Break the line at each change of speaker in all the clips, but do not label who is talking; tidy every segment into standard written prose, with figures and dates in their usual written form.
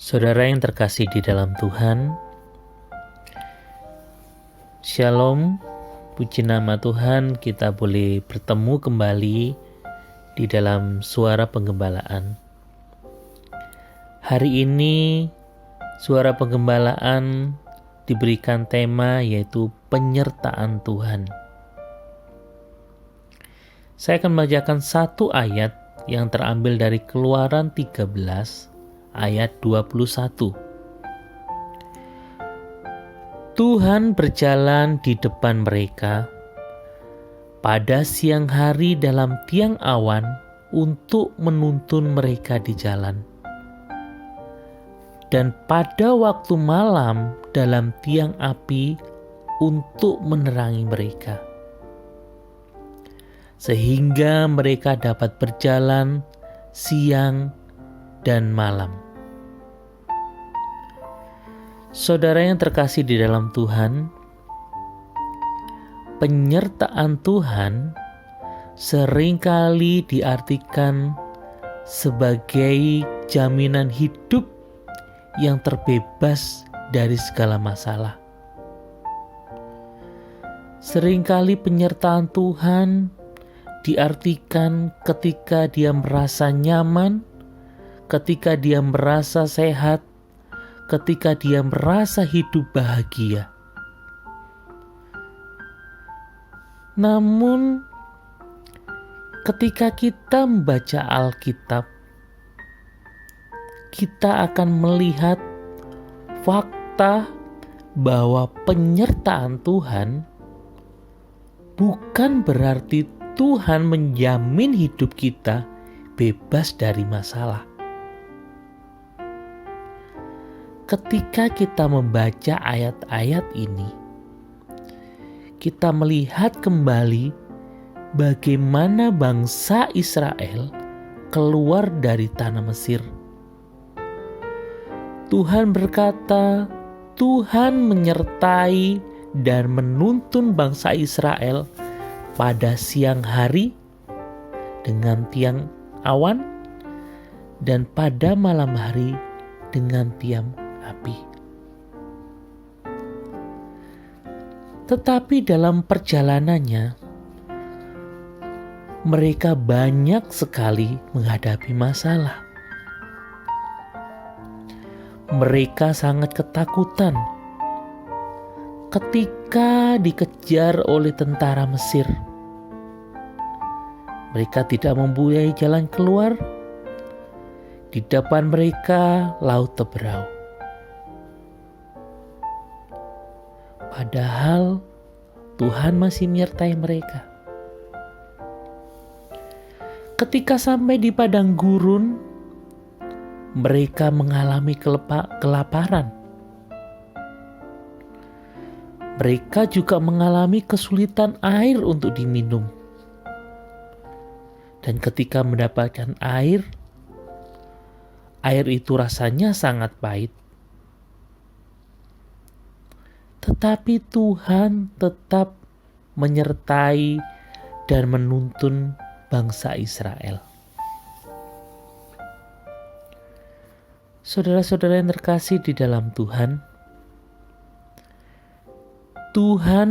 Saudara yang terkasih di dalam Tuhan, Shalom, puji nama Tuhan, kita boleh bertemu kembali di dalam suara penggembalaan. Hari ini suara penggembalaan diberikan tema yaitu penyertaan Tuhan. Saya akan membacakan satu ayat yang terambil dari Keluaran 13 ayat 21. Tuhan berjalan di depan mereka pada siang hari dalam tiang awan untuk menuntun mereka di jalan, dan pada waktu malam dalam tiang api untuk menerangi mereka, sehingga mereka dapat berjalan siang dan malam. Saudara yang terkasih di dalam Tuhan, penyertaan Tuhan seringkali diartikan sebagai jaminan hidup yang terbebas dari segala masalah. Seringkali penyertaan Tuhan diartikan ketika Dia merasa nyaman, ketika Dia merasa sehat, ketika Dia merasa hidup bahagia. Namun, ketika kita membaca Alkitab, kita akan melihat fakta bahwa penyertaan Tuhan bukan berarti Tuhan menjamin hidup kita bebas dari masalah. Ketika kita membaca ayat-ayat ini, kita melihat kembali bagaimana bangsa Israel keluar dari tanah Mesir. Tuhan berkata, Tuhan menyertai dan menuntun bangsa Israel pada siang hari dengan tiang awan dan pada malam hari dengan tiang api. Tetapi dalam perjalanannya, mereka banyak sekali menghadapi masalah. Mereka sangat ketakutan ketika dikejar oleh tentara Mesir. Mereka tidak mempunyai jalan keluar. Di depan mereka laut teberau. Padahal Tuhan masih menyertai mereka. Ketika sampai di padang gurun, mereka mengalami kelaparan. Mereka juga mengalami kesulitan air untuk diminum. Dan ketika mendapatkan air itu rasanya sangat pahit. Tetapi Tuhan tetap menyertai dan menuntun bangsa Israel. Saudara-saudara yang terkasih di dalam Tuhan, Tuhan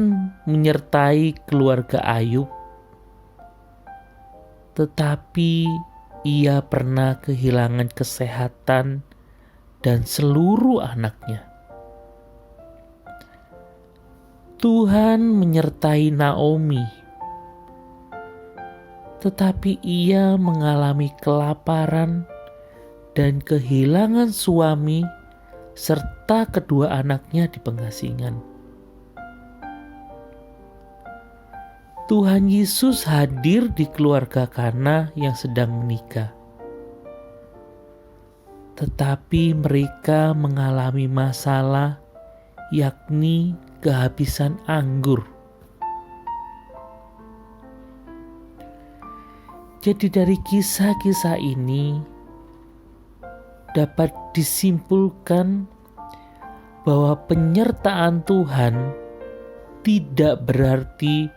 menyertai keluarga Ayub, tetapi ia pernah kehilangan kesehatan dan seluruh anaknya. Tuhan menyertai Naomi, tetapi ia mengalami kelaparan dan kehilangan suami serta kedua anaknya di pengasingan. Tuhan Yesus hadir di keluarga Kana yang sedang menikah, tetapi mereka mengalami masalah, yakni kehabisan anggur. Jadi dari kisah-kisah ini dapat disimpulkan bahwa penyertaan Tuhan tidak berarti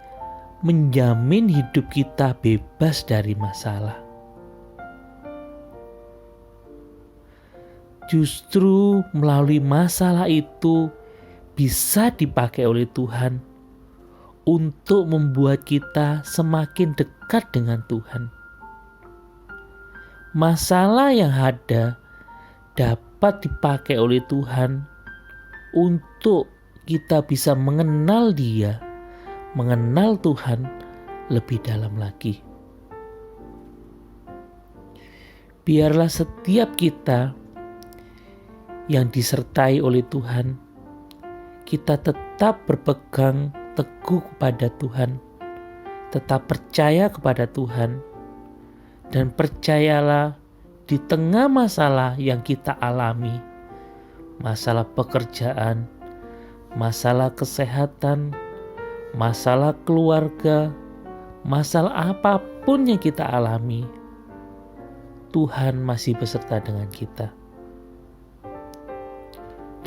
menjamin hidup kita bebas dari masalah. justru melalui masalah itu bisa dipakai oleh Tuhan untuk membuat kita semakin dekat dengan Tuhan. Masalah yang ada dapat dipakai oleh Tuhan untuk kita bisa mengenal Dia, mengenal Tuhan lebih dalam lagi. Biarlah setiap kita yang disertai oleh Tuhan, kita tetap berpegang teguh kepada Tuhan, tetap percaya kepada Tuhan, dan percayalah di tengah masalah yang kita alami, masalah pekerjaan, masalah kesehatan, masalah keluarga, masalah apapun yang kita alami, Tuhan masih beserta dengan kita.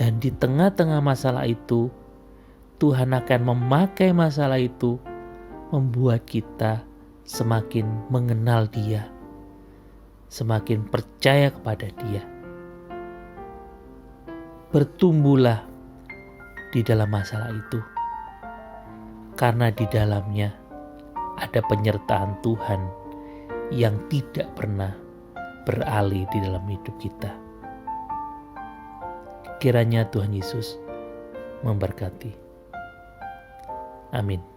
Dan di tengah-tengah masalah itu, Tuhan akan memakai masalah itu membuat kita semakin mengenal Dia, semakin percaya kepada Dia. Bertumbuhlah di dalam masalah itu, karena di dalamnya ada penyertaan Tuhan yang tidak pernah beralih di dalam hidup kita. Kiranya Tuhan Yesus memberkati. Amin.